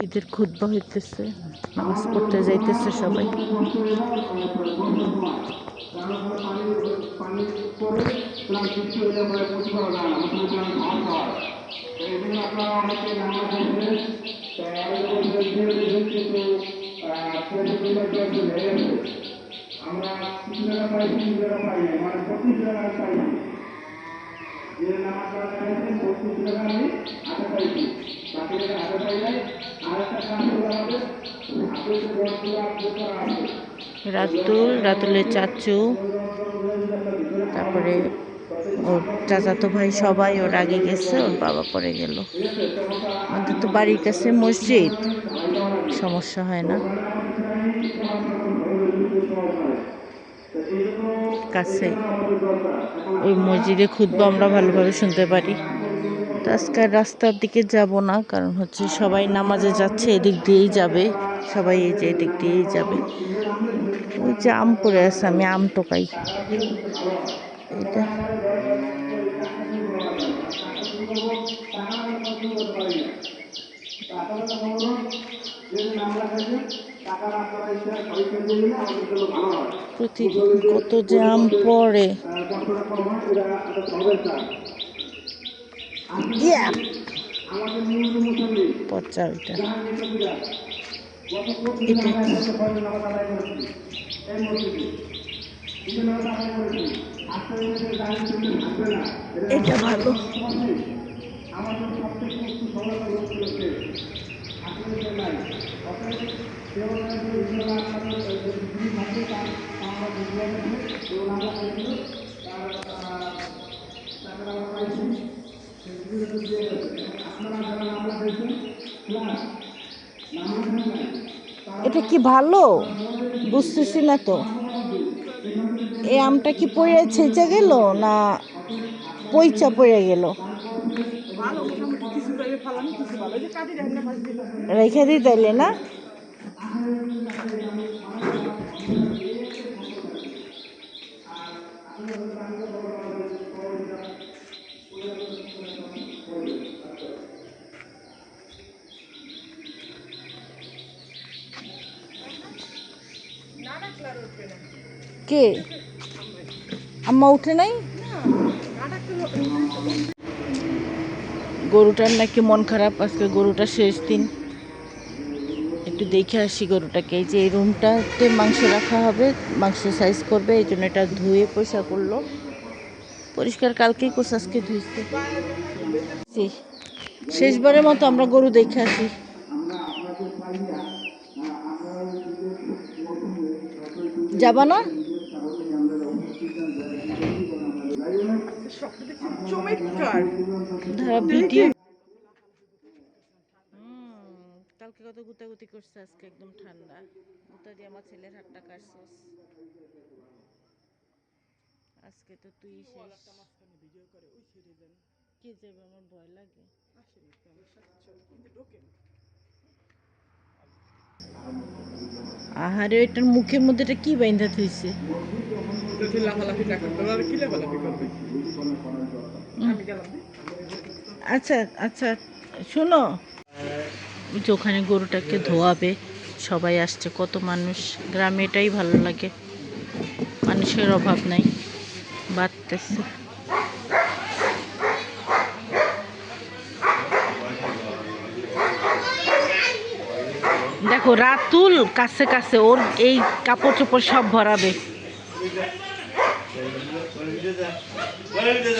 ঈদের খুতবা হইতেছে, নামাজ পড়তে যাইতেছে সবাই। আমরা কিছু জায়গা পাই, কিছু জায়গা পাই না, মানে 25 জায়গা পাই। যে নামাজ পড়া চাইছেন 25 টাকা আমি আগে পাইছি, বাকি টাকা আগে পাই নাই। আর একটা কাজ হলো আমাদের আপনাদের বড়গুলো আপলোড করা আছে। রাতুলের চাচু, তারপরে ওর চাচাতো ভাই সবাই ওর আগে গেছে, ওর বাবা পরে গেল। আমাদের তো বাড়ির কাছে মসজিদ, সমস্যা হয় না, কাছে ওই মসজিদে খুতবা আমরা ভালোভাবে শুনতে পারি। তো আজকে রাস্তার দিকে যাব না, কারণ হচ্ছে সবাই নামাজে যাচ্ছে, এদিক দিয়েই যাবে সবাই, এই যে এদিক দিয়েই যাবে। ওই যে আম পড়ে আছে, আমি আম টোকাই। এটা প্রতিদিন কত যে আম পড়ে। পচা ওইটা, এটা কি? এটা ভালো। এটা কি ভালো বুঝতেছি না তো। এই আমটা কি পড়ে ছেঁচে গেল না পইচা পড়ে গেল? রেখে দিই তাইলে না। কে আম্মা উঠে নাই? গরুটার নাকি মন খারাপ, আজকে গরুটা শেষ দিন। একটু দেখে আসি গরুটাকে। এই যে এই রুমটাতে মাংস রাখা হবে, মাংস সাইজ করবে, এই জন্য এটা ধুয়ে পয়সা করলো। পরিষ্কার কালকেই করছে, আজকে ধুইছে। শেষবারের মতো আমরা গরু দেখে আসি। যাবা না? ভিডিও কালকে কত গুতাগুতি করছে, আজকে একদম ঠান্ডা। গুতা দিয়ে আমার ছেলের হাতটা কাটছিস। আজকে তো তুই কে যাবে, আমার ভয় লাগে। আহারে, এটার মুখের মধ্যে এটা কি বাইন্ধা থইছে? আচ্ছা আচ্ছা, শোনো, যে ওখানে গরুটাকে ধোয়াবে, সবাই আসছে, কত মানুষ। গ্রামে এটাই ভালো লাগে, মানুষের অভাব নাই, বাড়তেছে। দেখো রাতুল কাছে কাছে, ওর এই কাপড় চোপড় সব ভরাবে।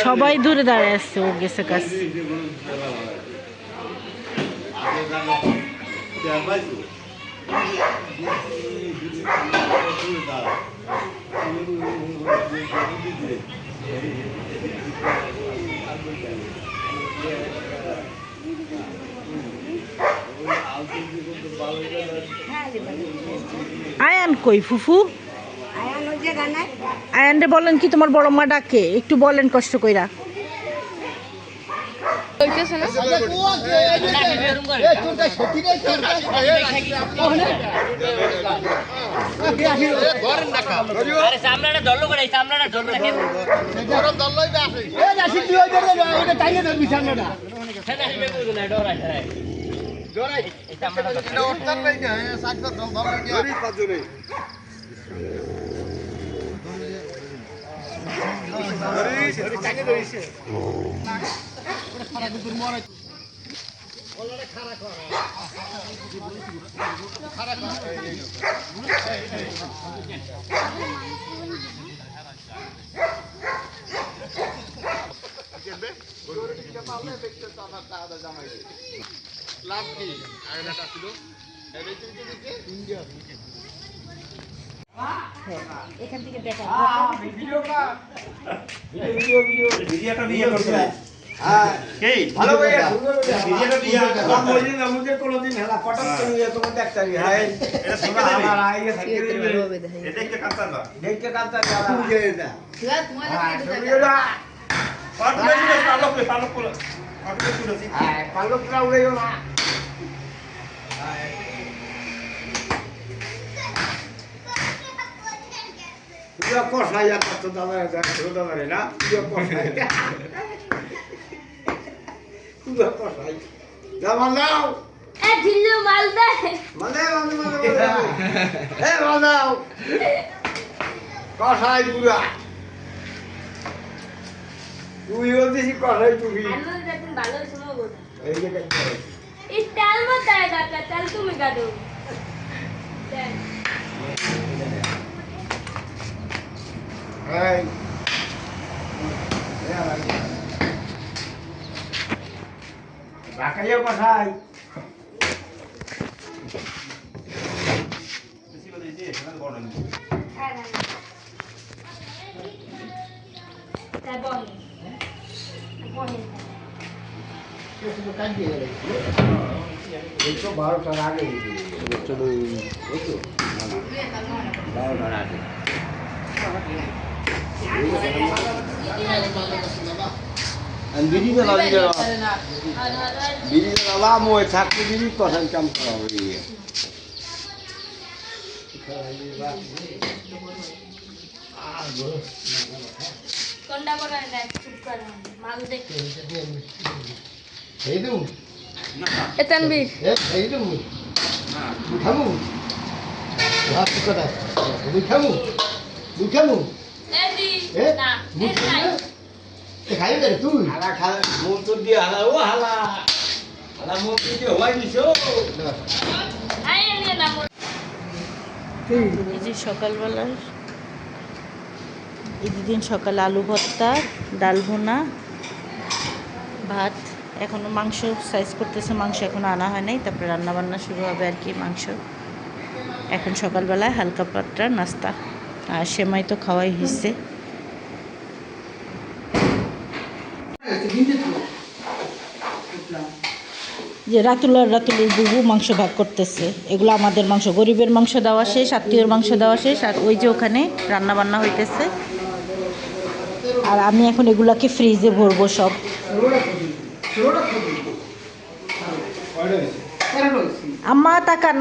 সবাই দূরে দাঁড়িয়ে আসছে, ও গেছে কাছে। আয়ান কই ফুফু? আয়ানরে বলেন কি তোমার বড় মা ডাকে, একটু বলেন কষ্ট কইরা। এখান থেকে দেখা ভিডিওটা নিয়ে করছে এই ভালো ভাই ভিডিওটা নিয়ে আমার মজিদ আমাকে কোনদিন হেলা পটক করে নিয়ে তোমার দেখতারি হ্যাঁ এটা শিখে দেবে আমার আইয়ে থাকে এটা দেখতে কাঁচা না দেখতে কাঁচা না বুঝে না তোমার পালকরা উড়াইও না পুরো কষাই আর তো দাদা দাদা না পুরো কষাই পুরো কষাই দাও দাও এ ঢিল্লু মালদা মানে এ দাও কষাই পুরা তুইও দিছি কষাই তুমি আনো দেখুন ভালো শোনো গো এই যে এই তেল মত আয় কাকা তেল তুমি কাটো এই বাকাইও কষাই তাই বনে বনে এই তো 12টার আগে চলো ওই তো 12টার আগে বিড়ি দেওয়া মই থাকতে বিড়ি কষাই কাম করা হবে কোনটা করে দেখ চুপ করে মাল দেখ এই দু এ তানবীর এই দু খামু রাত কথা দুই খামু এ দি এ? না এ নাই খাই দে তুই হালা খা মুখ তো দিয়ে হালা ও হালা হালা মুখ দিয়ে হওয়াই দিছো আই নিয়ে না এই যে সকালবেলার ঈদের দিন সকালে আলু ভর্তা, ডাল ভুনা, ভাত। এখনও মাংস সাইজ করতেছে, মাংস এখনও আনা হয় নাই, তারপরে রান্নাবান্না শুরু হবে আর কি। মাংস এখন সকালবেলায় হালকা পাতলা নাস্তা, আর সেমাই তো খাওয়াই হয়েছে। যে রাতুলের বুবু মাংস ভাগ করতেছে। এগুলো আমাদের মাংস, গরিবের মাংস দেওয়া শেষ, আত্মীয়র মাংস দেওয়া শেষ, আর ওই যে ওখানে রান্না বান্না হইতেছে। আর আমি এখন এগুলাকে ফ্রিজে ভরবো সব। আম্মা তাকান,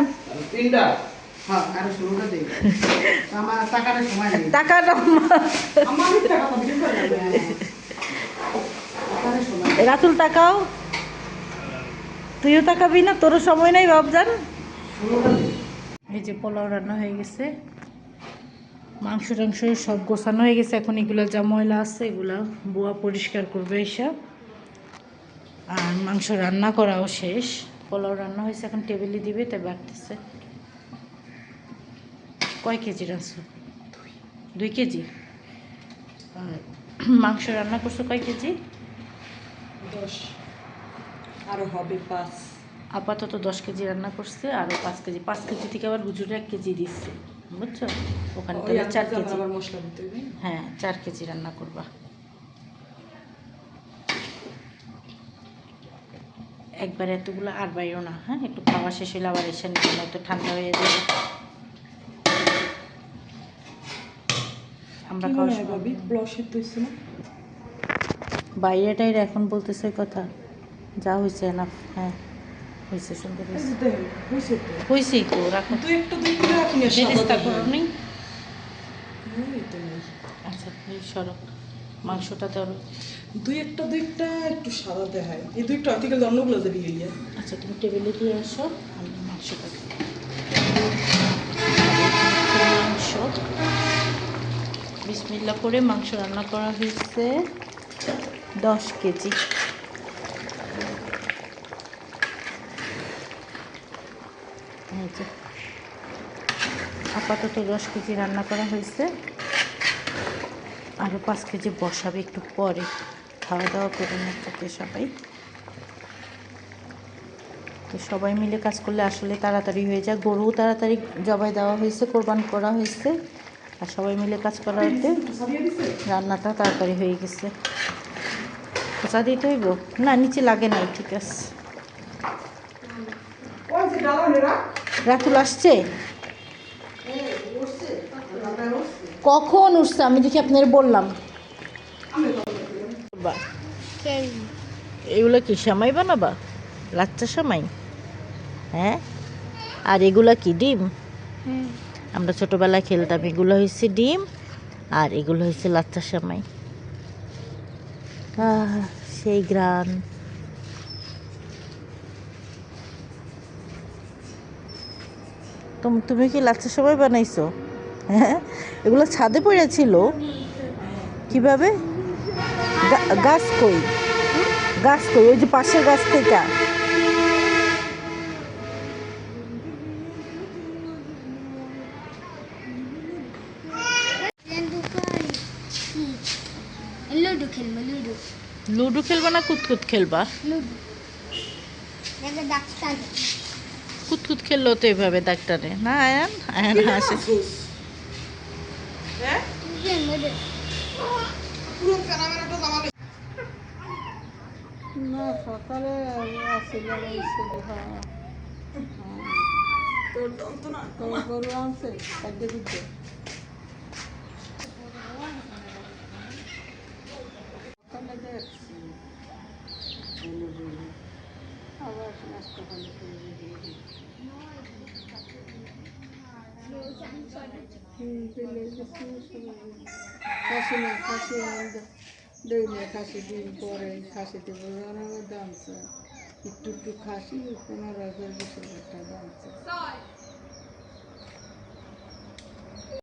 তাকান আম্মা, রাতুল তাকাও, তুইও তাকাবি না? তোরও সময় নাই বাবজান। এই যে পোলাও রান্না হয়ে গেছে, মাংস টাংস সব গোছানো হয়ে গেছে। এখন এগুলো যা ময়লা আছে এগুলো বুয়া পরিষ্কার করবে এসব। আর মাংস রান্না করাও শেষ, পোলাও রান্না হয়েছে, এখন টেবিলে দিবে, তাই বাড়তেছে। কয় কেজি রাখছো? 2 কেজি। আর মাংস রান্না করছো কয় কেজি? 10 আরো হবে 5। আপাতত 10 কেজি রান্না করছে, আরও 5 কেজি। 5 কেজি থেকে আবার হুজুরে 1 কেজি দিচ্ছে, বুঝছো? ওখানে তাহলে 4 কেজি। আবার মশলা দিতে হবে। হ্যাঁ, 4 কেজি রান্না করবা। একবার এতগুলো আর বাইরও না, হ্যাঁ? একটু খাওয়া শেষ হলে আবার এসে নিয়ে, নয়তো ঠান্ডা হয়ে যাবে। আমরা খাওয়া ভাবি ব্লশের তো ছিল বাইরে টাইরে এখন বলতেছে কথা, যা হয়েছে না। হ্যাঁ হয়েছে, সুন্দর হয়েছে, হইছে তো হয়েছেই তো। রাখো, তুই একটু দুই করে রাখি না বেরেস্তা করো নি? এই তো নাই। আচ্ছা এই সরক মাংসটা তো দুই একটা একটু সাদা দেখায় এই দুই একটা অতিকাল অন্যগুলো দেবি ইয়ে আচ্ছা, তুমি টেবিলে দিয়ে আসো, আমি মাংসটা দিই। মাংস বিসমিল্লাহ করে মাংস রান্না করা হয়েছে 10 কেজি। এই যে আপাতত 10 কেজি রান্না করা হয়েছে, আরও 5 কেজি বসাবে একটু পরে, খাওয়া দাওয়া করে না থাকে সবাই। তো সবাই মিলে কাজ করলে আসলে তাড়াতাড়ি হয়ে যায়। গরুও তাড়াতাড়ি জবাই দেওয়া হয়েছে, কোরবান করা হয়েছে, আর সবাই মিলে কাজ করাতে রান্নাটা তাড়াতাড়ি হয়ে গেছে। খোঁচা দিতে হইব না, নিচে লাগে নাই, ঠিক আছে। রাতুল আসছে, কখন উঠছে আমি দেখি আপনার বললাম। বাহ, এগুলো কি সেমাই বানাবা? লাচ্চা সেমাই? হ্যাঁ, আর এগুলা কি ডিম? আমরা ছোটবেলায় খেলতাম, এগুলো হয়েছে ডিম আর এগুলো হয়েছে লাচ্চা সেমাই। সেই গ্রান। তুমি কি লাচ্চা সেমাই বানাইছো? হ্যাঁ, এগুলো ছাদে পড়েছিল কিভাবে? গাছ কই? গাছ কই? ওই যে পাশের গাছ থেকে। লুডো খেলবো, লুডো। লুডো খেলবা না কুতকুত খেলবা? লুডো দেখে ডাক্তার কুতকুত খেললেও তো এভাবে ডাক্তারে না। আয়ান আয়ান হাসে। না সকালে আসছিলাম তোর গরু আনছে খাদ্য দিতে সকালে দেখছি আবার নাস্তা পানি খাসি না খাসি দইলে খাসি ডিম পরে খাসিতে অনেক দাম একটু একটু খাসি 15,000-20,000 টাকা দাম